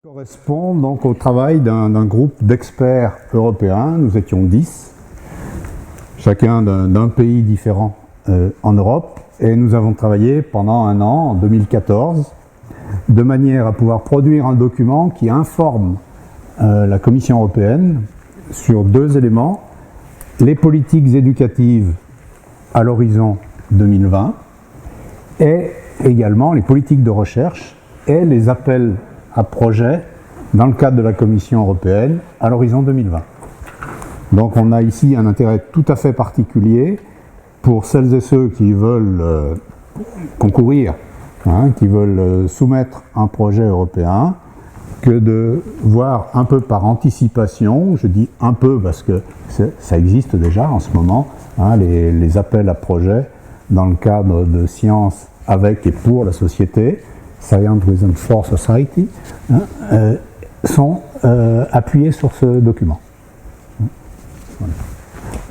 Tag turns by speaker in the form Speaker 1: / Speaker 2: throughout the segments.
Speaker 1: Correspond donc au travail d'un groupe d'experts européens. Nous étions 10, chacun d'un pays différent en Europe, et nous avons travaillé pendant un an, en 2014, de manière à pouvoir produire un document qui informe la Commission européenne sur deux éléments: les politiques éducatives à l'horizon 2020 et également les politiques de recherche et les appels à projets dans le cadre de la Commission européenne à l'horizon 2020. Donc on a ici un intérêt tout à fait particulier pour celles et ceux qui veulent concourir, qui veulent soumettre un projet européen, que de voir un peu par anticipation, je dis un peu parce que ça existe déjà en ce moment, les appels à projets dans le cadre de sciences avec et pour la société, Science with and for Society, sont appuyés sur ce document. Voilà.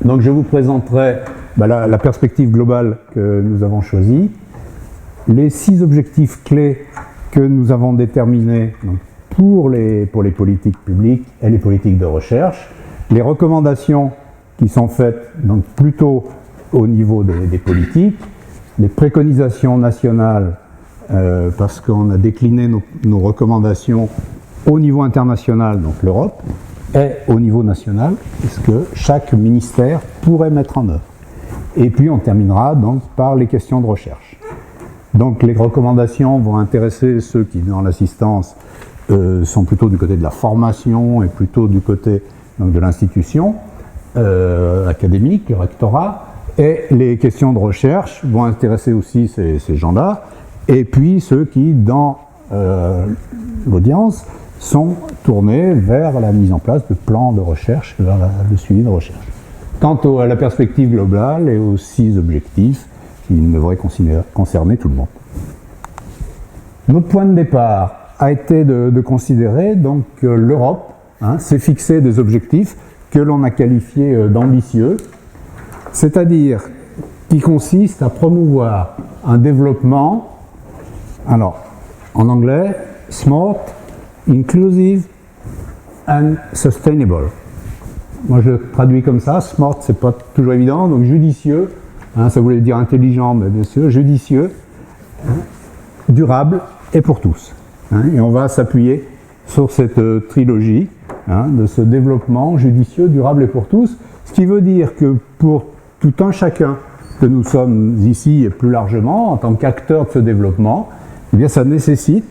Speaker 1: Donc je vous présenterai la perspective globale que nous avons choisie, les 6 objectifs clés que nous avons déterminés pour les politiques publiques et les politiques de recherche, les recommandations qui sont faites donc plutôt au niveau des politiques, les préconisations nationales, parce qu'on a décliné nos recommandations au niveau international, donc l'Europe, et au niveau national, ce que chaque ministère pourrait mettre en œuvre. Et puis on terminera donc par les questions de recherche. Donc les recommandations vont intéresser ceux qui, dans l'assistance, sont plutôt du côté de la formation et plutôt du côté donc, de l'institution académique, le rectorat, et les questions de recherche vont intéresser aussi ces gens-là, et puis ceux qui, dans l'audience, sont tournés vers la mise en place de plans de recherche, vers le suivi de recherche. Quant à la perspective globale et aux 6 objectifs, qui devraient concerner tout le monde. Notre point de départ a été de considérer donc que l'Europe s'est fixé des objectifs que l'on a qualifiés d'ambitieux, c'est-à-dire qui consistent à promouvoir un développement, alors en anglais, smart, inclusive and sustainable. Moi je traduis comme ça, smart c'est pas toujours évident, donc judicieux, ça voulait dire intelligent, mais bien sûr, judicieux, durable et pour tous. Et on va s'appuyer sur cette trilogie de ce développement judicieux, durable et pour tous, ce qui veut dire que pour tout un chacun que nous sommes ici et plus largement, en tant qu'acteurs de ce développement, eh bien ça nécessite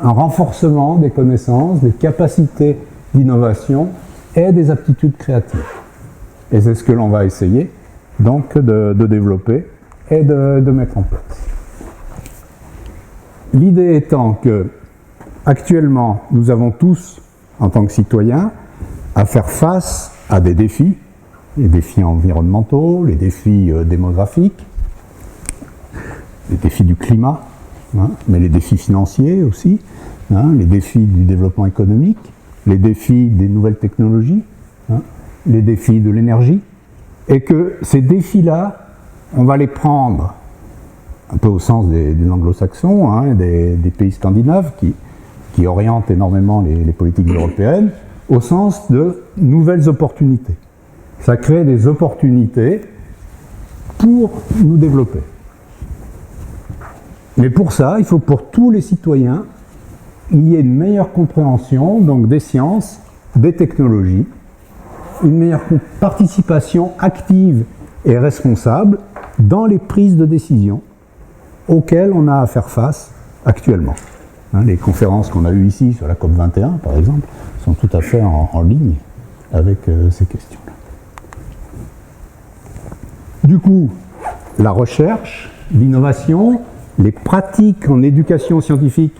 Speaker 1: un renforcement des connaissances, des capacités d'innovation et des aptitudes créatives. Et c'est ce que l'on va essayer donc de développer et de mettre en place. L'idée étant que actuellement nous avons tous, en tant que citoyens, à faire face à des défis, les défis environnementaux, les défis démographiques, les défis du climat, mais les défis financiers aussi, les défis du développement économique, les défis des nouvelles technologies, les défis de l'énergie, et que ces défis-là, on va les prendre un peu au sens des anglo-saxons, des pays scandinaves qui orientent énormément les politiques européennes, au sens de nouvelles opportunités. Ça crée des opportunités pour nous développer. Mais pour ça, il faut que pour tous les citoyens, il y ait une meilleure compréhension donc des sciences, des technologies, une meilleure participation active et responsable dans les prises de décision auxquelles on a à faire face actuellement. Les conférences qu'on a eues ici sur la COP21, par exemple, sont tout à fait en ligne avec ces questions-là. Du coup, la recherche, l'innovation, les pratiques en éducation scientifique,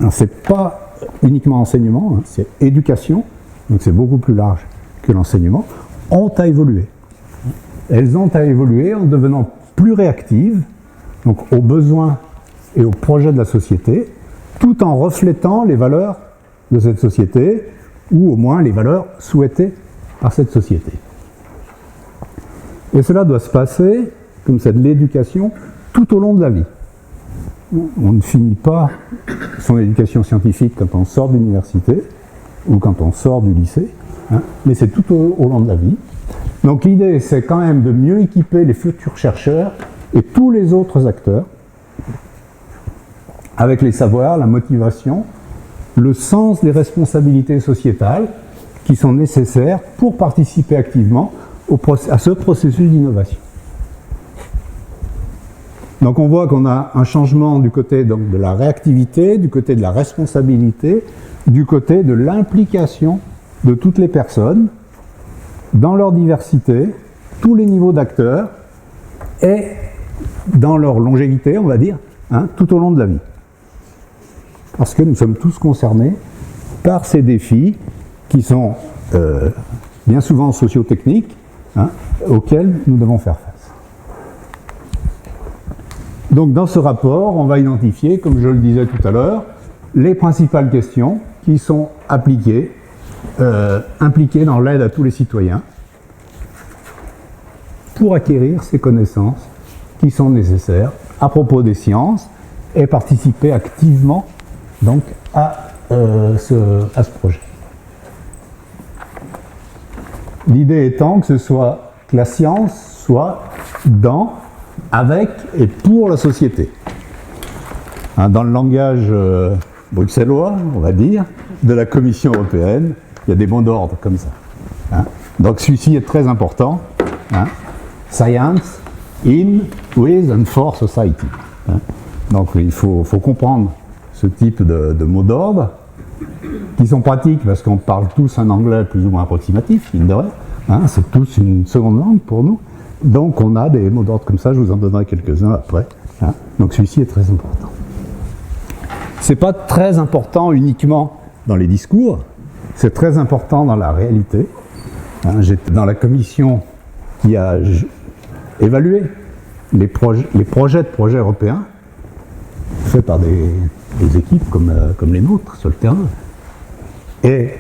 Speaker 1: ce n'est pas uniquement enseignement, c'est éducation, donc c'est beaucoup plus large que l'enseignement, ont à évoluer. Elles ont à évoluer en devenant plus réactives, donc aux besoins et aux projets de la société, tout en reflétant les valeurs de cette société, ou au moins les valeurs souhaitées par cette société. Et cela doit se passer, comme c'est de l'éducation, tout au long de la vie. on ne finit pas son éducation scientifique quand on sort de l'université ou quand on sort du lycée, hein, mais c'est tout au long de la vie. Donc l'idée, c'est quand même de mieux équiper les futurs chercheurs et tous les autres acteurs avec les savoirs, la motivation, le sens des responsabilités sociétales qui sont nécessaires pour participer activement à ce processus d'innovation. Donc on voit qu'on a un changement du côté donc, de la réactivité, du côté de la responsabilité, du côté de l'implication de toutes les personnes dans leur diversité, tous les niveaux d'acteurs et dans leur longévité, on va dire, hein, tout au long de la vie. Parce que nous sommes tous concernés par ces défis qui sont bien souvent socio-techniques, hein, auxquels nous devons faire face. Donc dans ce rapport, on va identifier, comme je le disais tout à l'heure, les principales questions qui sont impliquées dans l'aide à tous les citoyens pour acquérir ces connaissances qui sont nécessaires à propos des sciences et participer activement donc, à ce projet. L'idée étant que la science soit dans, avec et pour la société. Hein, dans le langage bruxellois, on va dire, de la Commission européenne, il y a des mots d'ordre comme ça. Hein. Donc celui-ci est très important. Hein. Science in, with and for society. Hein. Donc il faut comprendre ce type de mots d'ordre qui sont pratiques parce qu'on parle tous un anglais plus ou moins approximatif, mine de rien. Hein, c'est tous une seconde langue pour nous. Donc on a des mots d'ordre comme ça, je vous en donnerai quelques-uns après. Hein. Donc celui-ci est très important. C'est pas très important uniquement dans les discours, c'est très important dans la réalité. Hein, j'étais dans la commission qui a évalué les projets européens faits par des équipes comme les nôtres sur le terrain. Et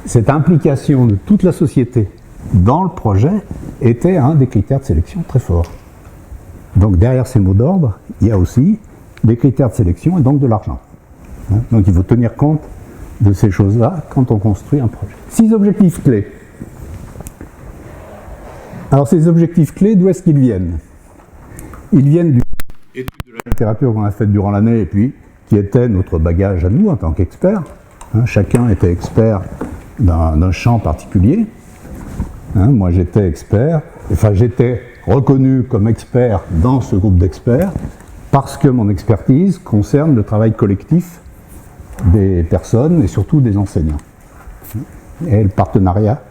Speaker 1: cette implication de toute la société dans le projet était un des critères de sélection très forts. Donc derrière ces mots d'ordre, il y a aussi des critères de sélection et donc de l'argent. Donc il faut tenir compte de ces choses-là quand on construit un projet. 6 objectifs clés. Alors ces objectifs clés, d'où est-ce qu'ils viennent? Ils viennent du étude de la littérature qu'on a faite durant l'année et puis qui était notre bagage à nous en tant qu'experts. Hein, chacun était expert d'un champ particulier. Hein, moi j'étais expert, enfin j'étais reconnu comme expert dans ce groupe d'experts parce que mon expertise concerne le travail collectif des personnes et surtout des enseignants. Et le partenariat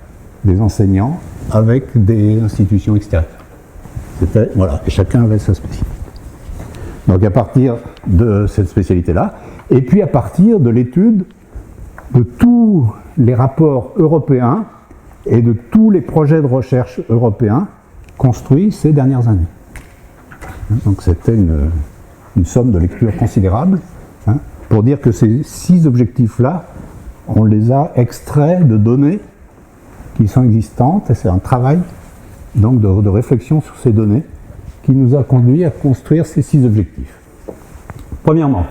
Speaker 1: des enseignants avec des institutions extérieures. Voilà, et chacun avait sa spécialité. Donc à partir de cette spécialité-là, et puis à partir de l'étude de tous les rapports européens et de tous les projets de recherche européens construits ces dernières années. Donc c'était une somme de lecture considérable, hein, pour dire que ces 6 objectifs-là, on les a extraits de données qui sont existantes, et c'est un travail donc de réflexion sur ces données qui nous a conduit à construire ces 6 objectifs. Premièrement,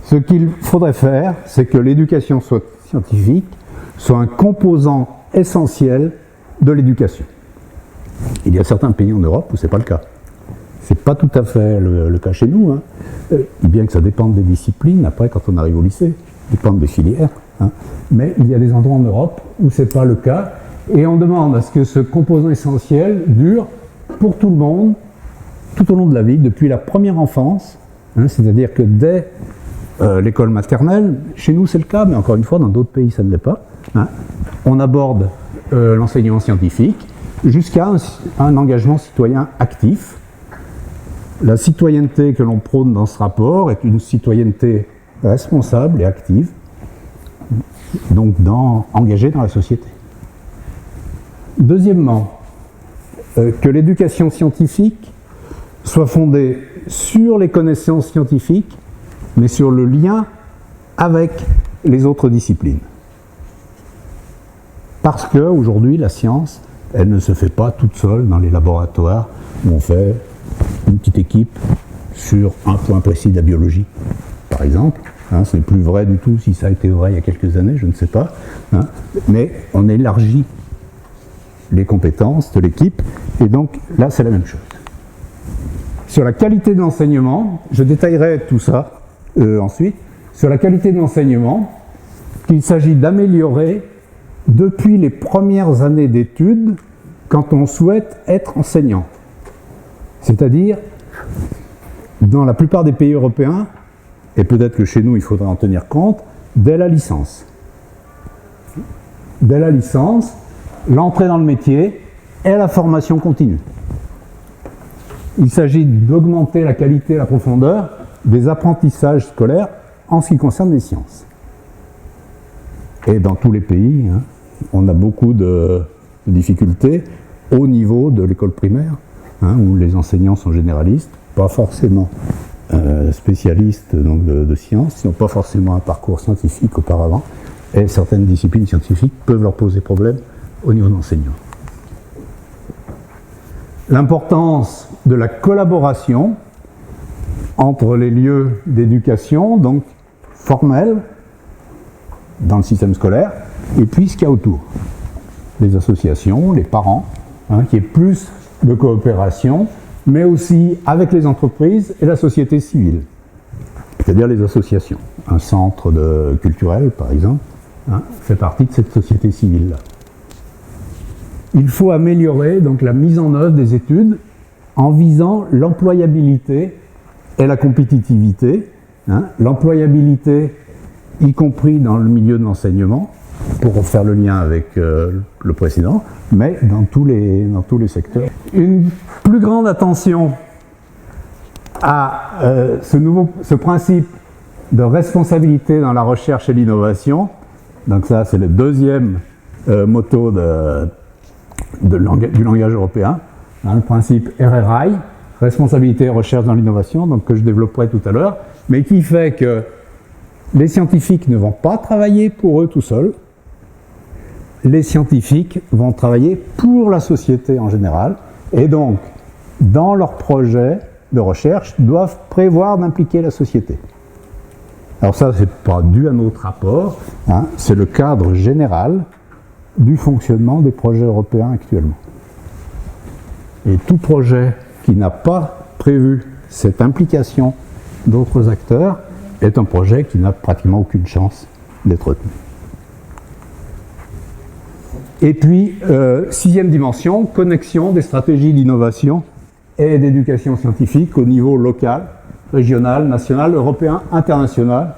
Speaker 1: ce qu'il faudrait faire, c'est que l'éducation scientifique soit un composant essentiel de l'éducation. Il y a certains pays en Europe où ce n'est pas le cas. Ce n'est pas tout à fait le cas chez nous, hein. Bien que ça dépende des disciplines, après quand on arrive au lycée, ça dépend des filières. Hein. Mais il y a des endroits en Europe où ce n'est pas le cas, et on demande à ce que ce composant essentiel dure pour tout le monde, tout au long de la vie, depuis la première enfance, hein, c'est-à-dire que dès l'école maternelle, chez nous c'est le cas, mais encore une fois dans d'autres pays ça ne l'est pas, hein, on aborde l'enseignement scientifique jusqu'à un engagement citoyen actif. La citoyenneté que l'on prône dans ce rapport est une citoyenneté responsable et active, donc engagée dans la société. Deuxièmement, que l'éducation scientifique soit fondée sur les connaissances scientifiques, mais sur le lien avec les autres disciplines. Parce qu'aujourd'hui, la science, elle ne se fait pas toute seule dans les laboratoires où on fait une petite équipe sur un point précis de la biologie, par exemple. Hein, ce n'est plus vrai du tout si ça a été vrai il y a quelques années, je ne sais pas. Hein, mais on élargit les compétences de l'équipe, et donc là c'est la même chose. Sur la qualité de l'enseignement, je détaillerai tout ça ensuite. Sur la qualité de l'enseignement, qu'il s'agit d'améliorer depuis les premières années d'études quand on souhaite être enseignant. C'est-à-dire, dans la plupart des pays européens, et peut-être que chez nous il faudra en tenir compte, dès la licence. Dès la licence, l'entrée dans le métier et la formation continue. Il s'agit d'augmenter la qualité et la profondeur des apprentissages scolaires en ce qui concerne les sciences. Et dans tous les pays, hein, on a beaucoup de difficultés au niveau de l'école primaire, hein, où les enseignants sont généralistes, pas forcément spécialistes donc de sciences, ils n'ont pas forcément un parcours scientifique auparavant, et certaines disciplines scientifiques peuvent leur poser problème au niveau de l'enseignement. L'importance de la collaboration entre les lieux d'éducation, donc formels, dans le système scolaire, et puis ce qu'il y a autour. Les associations, les parents, hein, qui est plus de coopération, mais aussi avec les entreprises et la société civile, c'est-à-dire les associations. Un centre culturel, par exemple, hein, fait partie de cette société civile-là. Il faut améliorer donc la mise en œuvre des études en visant l'employabilité et la compétitivité. Hein, l'employabilité, y compris dans le milieu de l'enseignement, pour faire le lien avec le précédent, mais dans tous les secteurs. Une plus grande attention à ce principe de responsabilité dans la recherche et l'innovation. Donc ça, c'est le deuxième motto du langage européen, hein, le principe RRI, responsabilité et recherche dans l'innovation, donc que je développerai tout à l'heure, mais qui fait que les scientifiques ne vont pas travailler pour eux tout seuls, les scientifiques vont travailler pour la société en général, et donc, dans leurs projets de recherche, doivent prévoir d'impliquer la société. Alors ça, c'est pas dû à notre rapport, hein, c'est le cadre général du fonctionnement des projets européens actuellement. Et tout projet qui n'a pas prévu cette implication d'autres acteurs est un projet qui n'a pratiquement aucune chance d'être retenu. Et puis, sixième dimension, connexion des stratégies d'innovation et d'éducation scientifique au niveau local, régional, national, européen, international,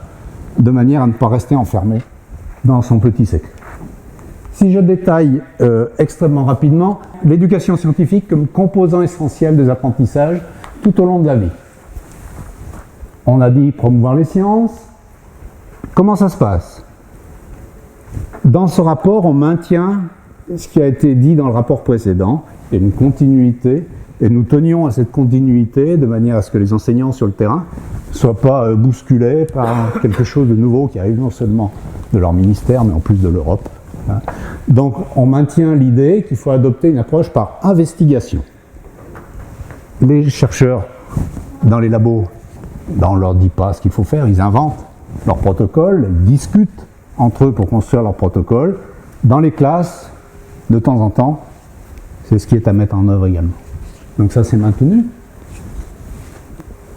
Speaker 1: de manière à ne pas rester enfermé dans son petit secteur. Si je détaille extrêmement rapidement, l'éducation scientifique comme composant essentiel des apprentissages tout au long de la vie. On a dit promouvoir les sciences. Comment ça se passe? Dans ce rapport, on maintient ce qui a été dit dans le rapport précédent, et une continuité, et nous tenions à cette continuité de manière à ce que les enseignants sur le terrain ne soient pas bousculés par quelque chose de nouveau qui arrive non seulement de leur ministère, mais en plus de l'Europe. Donc on maintient l'idée qu'il faut adopter une approche par investigation. Les chercheurs dans les labos, on ne leur dit pas ce qu'il faut faire, ils inventent leur protocole, ils discutent entre eux pour construire leur protocole. Dans les classes, de temps en temps, c'est ce qui est à mettre en œuvre également. Donc ça, c'est maintenu.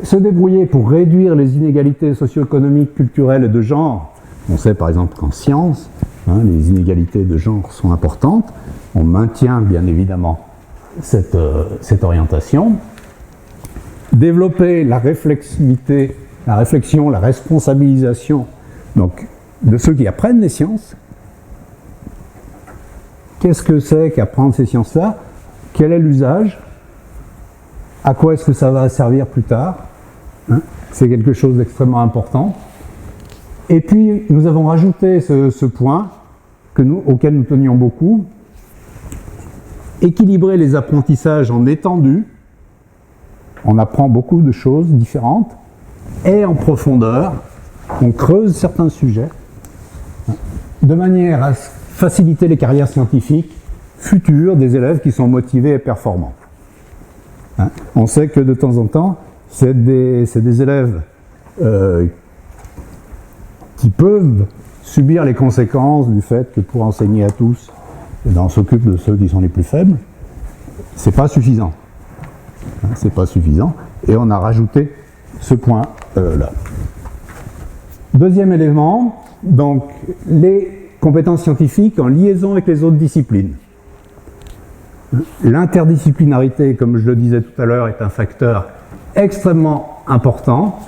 Speaker 1: Se débrouiller pour réduire les inégalités socio-économiques, culturelles et de genre. On sait par exemple qu'en sciences, les inégalités de genre sont importantes. On maintient bien évidemment cette orientation. Développer la réflexivité, la réflexion, la responsabilisation donc, de ceux qui apprennent les sciences. Qu'est-ce que c'est qu'apprendre ces sciences-là? Quel est l'usage? À quoi est-ce que ça va servir plus tard? C'est quelque chose d'extrêmement important. Et puis, nous avons rajouté ce point auquel nous tenions beaucoup. Équilibrer les apprentissages en étendue. On apprend beaucoup de choses différentes. Et en profondeur, on creuse certains sujets de manière à faciliter les carrières scientifiques futures des élèves qui sont motivés et performants. On sait que de temps en temps, c'est des élèves qui peuvent subir les conséquences du fait que pour enseigner à tous, on s'occupe de ceux qui sont les plus faibles. C'est pas suffisant. C'est pas suffisant. Et on a rajouté ce point là. Deuxième élément, donc les compétences scientifiques en liaison avec les autres disciplines. L'interdisciplinarité, comme je le disais tout à l'heure, est un facteur extrêmement important.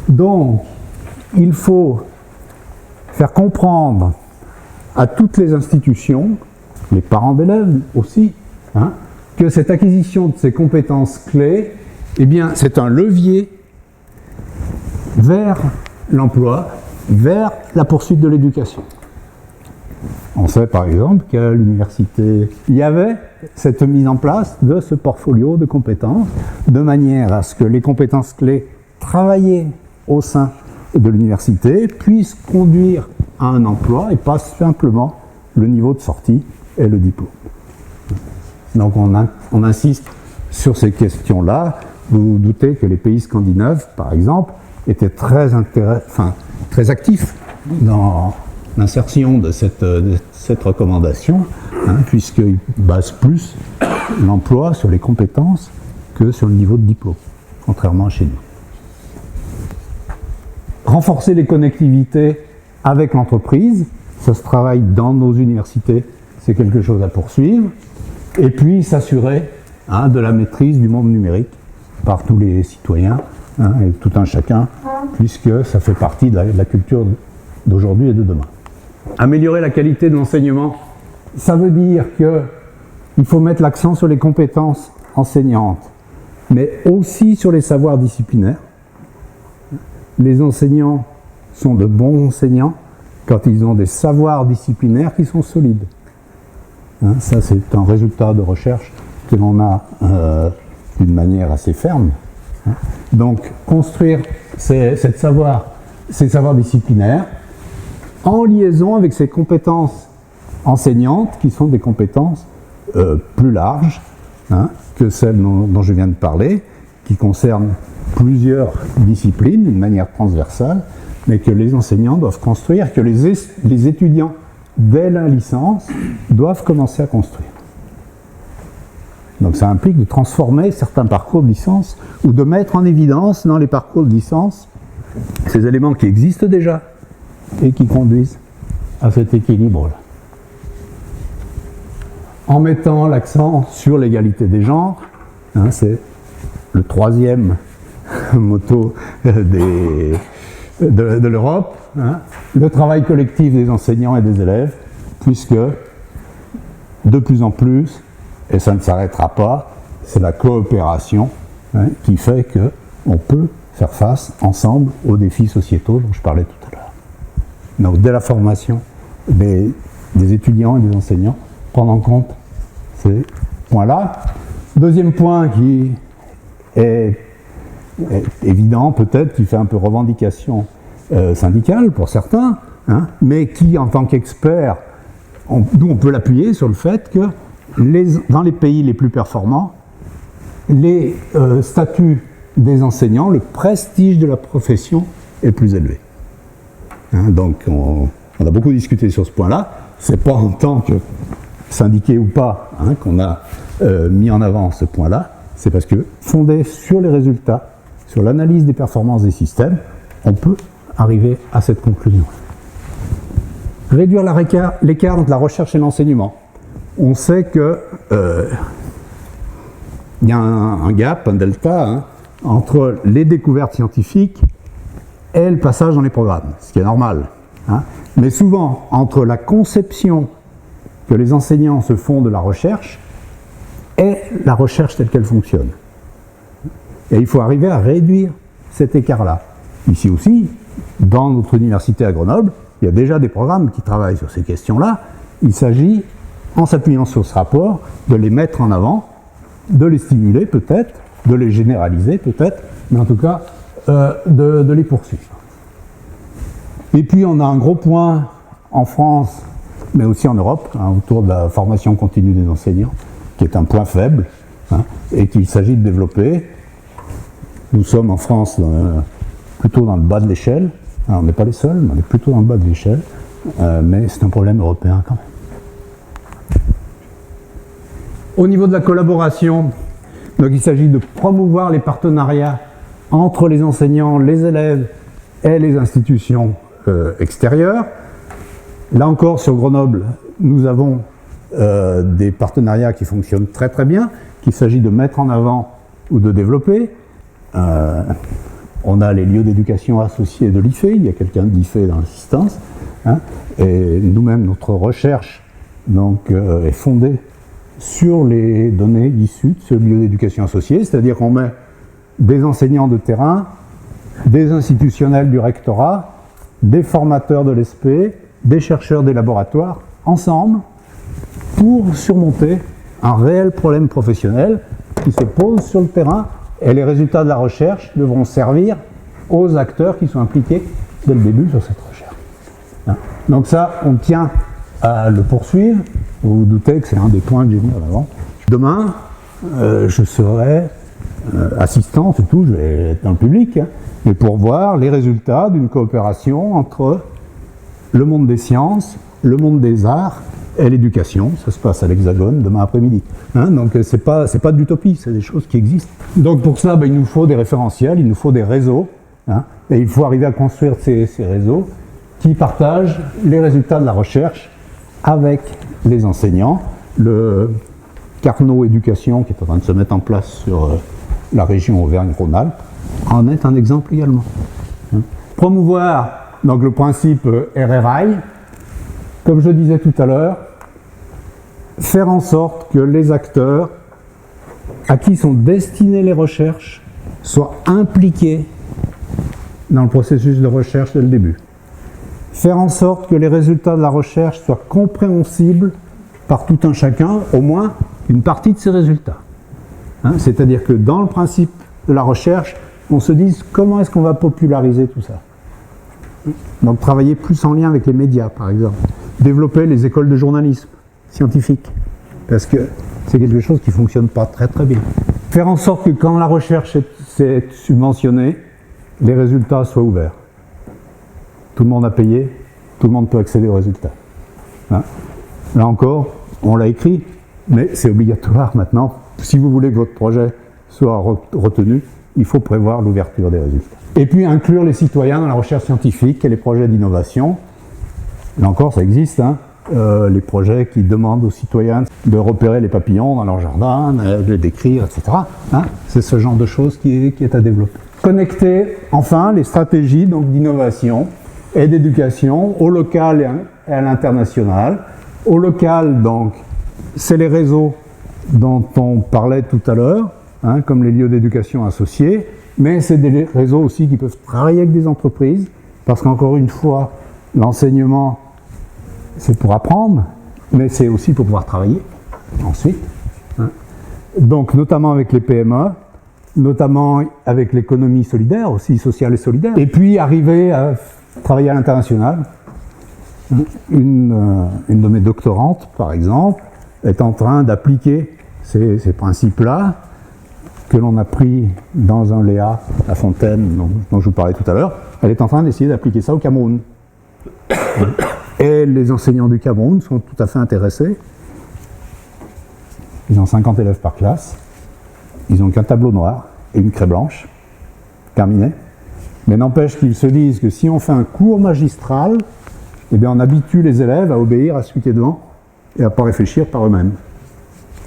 Speaker 1: Donc, il faut faire comprendre à toutes les institutions, les parents d'élèves aussi, que cette acquisition de ces compétences clés, eh bien, c'est un levier vers l'emploi, vers la poursuite de l'éducation. On sait par exemple qu'à l'université, il y avait cette mise en place de ce portfolio de compétences, de manière à ce que les compétences clés travaillées au sein de l'université puissent conduire à un emploi et pas simplement le niveau de sortie et le diplôme. Donc on insiste sur ces questions-là. Vous vous doutez que les pays scandinaves, par exemple, étaient très actifs dans l'insertion de cette recommandation, puisqu'ils basent plus l'emploi sur les compétences que sur le niveau de diplôme, contrairement à chez nous. Renforcer les connectivités avec l'entreprise, ça se travaille dans nos universités, c'est quelque chose à poursuivre, et puis s'assurer de la maîtrise du monde numérique par tous les citoyens et tout un chacun, puisque ça fait partie de la culture d'aujourd'hui et de demain. Améliorer la qualité de l'enseignement, ça veut dire qu'il faut mettre l'accent sur les compétences enseignantes, mais aussi sur les savoirs disciplinaires. Les enseignants sont de bons enseignants quand ils ont des savoirs disciplinaires qui sont solides. Ça, c'est un résultat de recherche que l'on a d'une manière assez ferme. Donc, construire ces savoirs disciplinaires en liaison avec ces compétences enseignantes qui sont des compétences plus larges que celles dont je viens de parler, qui concernent plusieurs disciplines d'une manière transversale, mais que les enseignants doivent construire, que les étudiants, dès la licence, doivent commencer à construire. Donc ça implique de transformer certains parcours de licence ou de mettre en évidence dans les parcours de licence ces éléments qui existent déjà et qui conduisent à cet équilibre-là. En mettant l'accent sur l'égalité des genres, c'est le troisième motto de l'Europe, le travail collectif des enseignants et des élèves, puisque de plus en plus, et ça ne s'arrêtera pas, c'est la coopération qui fait qu'on peut faire face ensemble aux défis sociétaux dont je parlais tout à l'heure. Donc dès la formation des étudiants et des enseignants, prendre en compte ces points-là. Deuxième point qui est évident peut-être, qui fait un peu revendication syndicale pour certains, mais qui en tant qu'expert, d'où on peut l'appuyer sur le fait que dans les pays les plus performants, les statuts des enseignants, le prestige de la profession est plus élevé. Donc on a beaucoup discuté sur ce point-là. C'est pas en tant que syndiqué ou pas qu'on a mis en avant ce point-là. C'est parce que fondé sur les résultats, sur l'analyse des performances des systèmes, on peut arriver à cette conclusion. Réduire l'écart entre la recherche et l'enseignement. On sait que il y a un gap, un delta, entre les découvertes scientifiques et le passage dans les programmes, ce qui est normal. Mais souvent, entre la conception que les enseignants se font de la recherche et la recherche telle qu'elle fonctionne. Et il faut arriver à réduire cet écart-là. Ici aussi, dans notre université à Grenoble, il y a déjà des programmes qui travaillent sur ces questions-là. Il s'agit, en s'appuyant sur ce rapport, de les mettre en avant, de les stimuler peut-être, de les généraliser peut-être, mais en tout cas de les poursuivre. Et puis on a un gros point en France, mais aussi en Europe, autour de la formation continue des enseignants, qui est un point faible, et qu'il s'agit de développer. Nous sommes en France plutôt dans le bas de l'échelle. On n'est pas les seuls, mais on est plutôt dans le bas de l'échelle. Mais c'est un problème européen quand même. Au niveau de la collaboration, donc il s'agit de promouvoir les partenariats entre les enseignants, les élèves et les institutions extérieures. Là encore, sur Grenoble, nous avons des partenariats qui fonctionnent très très bien, qu'il s'agit de mettre en avant ou de développer. On a les lieux d'éducation associés de l'IFE, il y a quelqu'un de l'IFE dans l'assistance, hein, et nous-mêmes, notre recherche donc, est fondée sur les données issues de ce lieu d'éducation associé, c'est-à-dire qu'on met des enseignants de terrain, des institutionnels du rectorat, des formateurs de l'ESP, des chercheurs des laboratoires, ensemble, pour surmonter un réel problème professionnel qui se pose sur le terrain, et les résultats de la recherche devront servir aux acteurs qui sont impliqués dès le début sur cette recherche. Hein. Donc ça, on tient à le poursuivre. Vous vous doutez que c'est un des points que j'ai mis en avant. Demain, je serai assistant, c'est tout, je vais être dans le public, hein, mais pour voir les résultats d'une coopération entre le monde des sciences, le monde des arts et l'éducation. Ça se passe à l'Hexagone demain après-midi. Hein, donc c'est pas de l'utopie, c'est des choses qui existent. Donc pour ça, il nous faut des référentiels, il nous faut des réseaux, hein, et il faut arriver à construire ces réseaux qui partagent les résultats de la recherche avec les enseignants. Le Carnot Éducation, qui est en train de se mettre en place sur la région Auvergne-Rhône-Alpes, en est un exemple également. Hein. Promouvoir donc, le principe RRI, comme je disais tout à l'heure, faire en sorte que les acteurs à qui sont destinées les recherches soient impliqués dans le processus de recherche dès le début. Faire en sorte que les résultats de la recherche soient compréhensibles par tout un chacun, au moins une partie de ces résultats. Hein, c'est-à-dire que dans le principe de la recherche, on se dise comment est-ce qu'on va populariser tout ça. Donc travailler plus en lien avec les médias, par exemple. Développer les écoles de journalisme scientifique, parce que c'est quelque chose qui ne fonctionne pas très très bien. Faire en sorte que quand la recherche est subventionnée, les résultats soient ouverts. Tout le monde a payé, tout le monde peut accéder aux résultats. Hein. Là encore, on l'a écrit, mais c'est obligatoire maintenant. Si vous voulez que votre projet soit retenu, il faut prévoir l'ouverture des résultats. Et puis inclure les citoyens dans la recherche scientifique et les projets d'innovation. Là encore, ça existe, hein. Les projets qui demandent aux citoyens de repérer les papillons dans leur jardin, de les décrire, etc. Hein. C'est ce genre de choses qui est à développer. Connecter, enfin, les stratégies d'innovation et d'éducation au local et à l'international. Au local, donc, c'est les réseaux dont on parlait tout à l'heure, hein, comme les lieux d'éducation associés, mais c'est des réseaux aussi qui peuvent travailler avec des entreprises, parce qu'encore une fois, l'enseignement, c'est pour apprendre, mais c'est aussi pour pouvoir travailler ensuite. Hein. Donc, notamment avec les PME, notamment avec l'économie solidaire, aussi sociale et solidaire, et puis arriver à travailler à l'international. Une de mes doctorantes, par exemple, est en train d'appliquer ces principes-là, que l'on a pris dans un Léa à Fontaine, dont je vous parlais tout à l'heure. Elle est en train d'essayer d'appliquer ça au Cameroun. Et les enseignants du Cameroun sont tout à fait intéressés. Ils ont 50 élèves par classe. Ils n'ont qu'un tableau noir et une craie blanche. Terminé. Mais n'empêche qu'ils se disent que si on fait un cours magistral, eh bien on habitue les élèves à obéir à celui qui est devant et à ne pas réfléchir par eux-mêmes.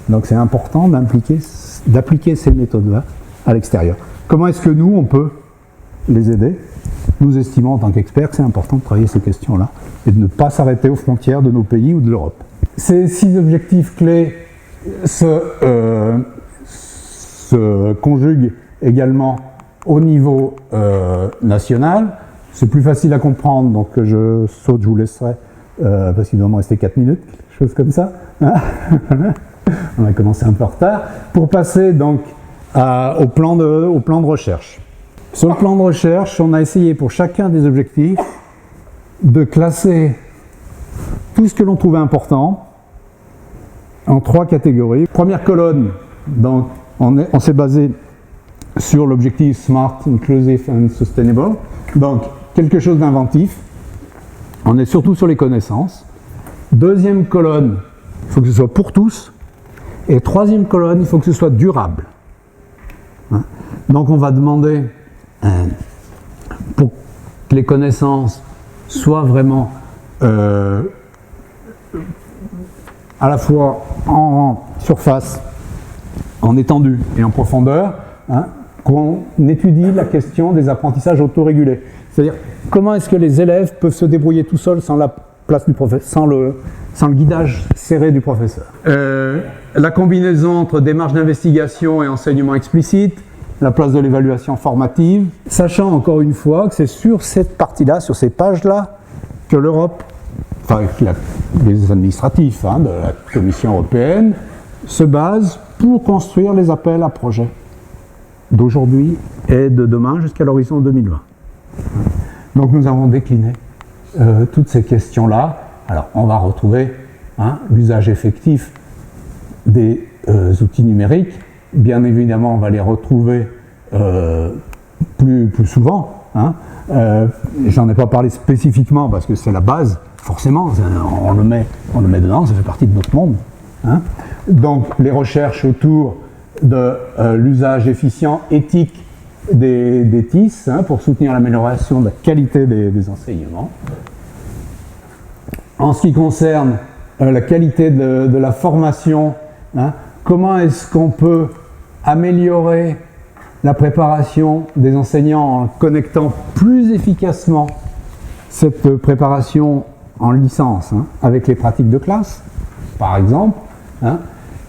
Speaker 1: Donc c'est important d'appliquer ces méthodes-là à l'extérieur. Comment est-ce que nous, on peut les aider? Nous estimons en tant qu'experts que c'est important de travailler ces questions-là et de ne pas s'arrêter aux frontières de nos pays ou de l'Europe. Ces 6 objectifs clés se conjuguent également au niveau national. C'est plus facile à comprendre, donc je saute, je vous laisserai, parce qu'il doit me rester 4 minutes, quelque chose comme ça. On a commencé un peu en retard. Pour passer donc au plan de recherche. Sur le plan de recherche, on a essayé pour chacun des objectifs de classer tout ce que l'on trouvait important en 3 catégories. Première colonne, donc on s'est basé sur l'objectif Smart, Inclusive and Sustainable. Donc, quelque chose d'inventif. On est surtout sur les connaissances. Deuxième colonne, il faut que ce soit pour tous. Et troisième colonne, il faut que ce soit durable. Donc, on va demander, pour que les connaissances soient vraiment à la fois en surface, en étendue et en profondeur, qu'on étudie la question des apprentissages autorégulés. C'est-à-dire, comment est-ce que les élèves peuvent se débrouiller tout seuls sans la place du professeur, sans le guidage serré du professeur. La combinaison entre démarche d'investigation et enseignement explicite, la place de l'évaluation formative, sachant encore une fois que c'est sur cette partie-là, sur ces pages-là, que l'Europe, enfin les administratifs de la Commission européenne, se basent pour construire les appels à projets d'aujourd'hui et de demain jusqu'à l'horizon 2020. Donc nous avons décliné toutes ces questions-là. Alors on va retrouver l'usage effectif des outils numériques. Bien évidemment, on va les retrouver plus souvent. J'en ai pas parlé spécifiquement parce que c'est la base, forcément, on le met dedans, ça fait partie de notre monde. Donc les recherches autour de l'usage efficient, éthique des TIS pour soutenir l'amélioration de la qualité des enseignements. En ce qui concerne la qualité de la formation, comment est-ce qu'on peut améliorer la préparation des enseignants en connectant plus efficacement cette préparation en licence avec les pratiques de classe, par exemple,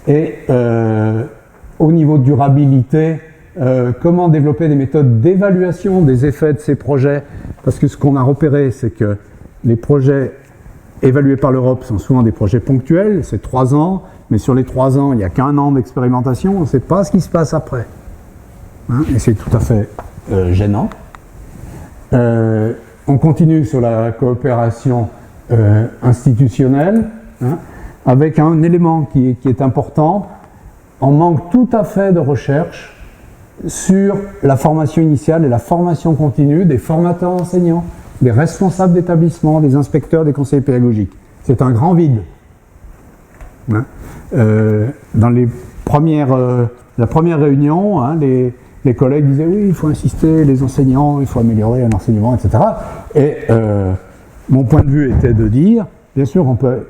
Speaker 1: et au niveau de durabilité, comment développer des méthodes d'évaluation des effets de ces projets, parce que ce qu'on a repéré, c'est que les projets évalués par l'Europe sont souvent des projets ponctuels, c'est 3 ans, mais sur les 3 ans, il n'y a qu'1 an d'expérimentation, on ne sait pas ce qui se passe après. Et c'est tout à fait gênant. On continue sur la coopération institutionnelle, avec un élément qui est important. On manque tout à fait de recherche sur la formation initiale et la formation continue des formateurs enseignants, des responsables d'établissement, des inspecteurs, des conseillers pédagogiques. C'est un grand vide. Dans la première réunion, les collègues disaient oui, il faut insister, les enseignants, il faut améliorer l'enseignement, etc. Et mon point de vue était de dire, bien sûr, on peut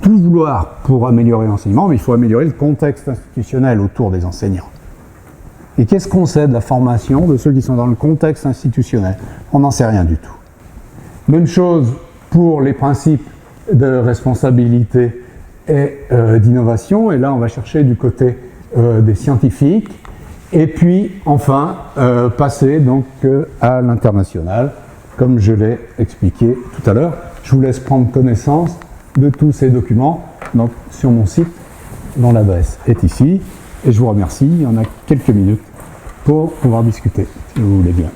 Speaker 1: tout vouloir pour améliorer l'enseignement, mais il faut améliorer le contexte institutionnel autour des enseignants. Et qu'est-ce qu'on sait de la formation de ceux qui sont dans le contexte institutionnel? On n'en sait rien du tout. Même chose pour les principes de responsabilité et d'innovation, et là on va chercher du côté des scientifiques, et puis enfin passer donc à l'international, comme je l'ai expliqué tout à l'heure. Je vous laisse prendre connaissance de tous ces documents donc, sur mon site, dont l'adresse est ici, et je vous remercie. On a quelques minutes pour pouvoir discuter, si vous voulez bien.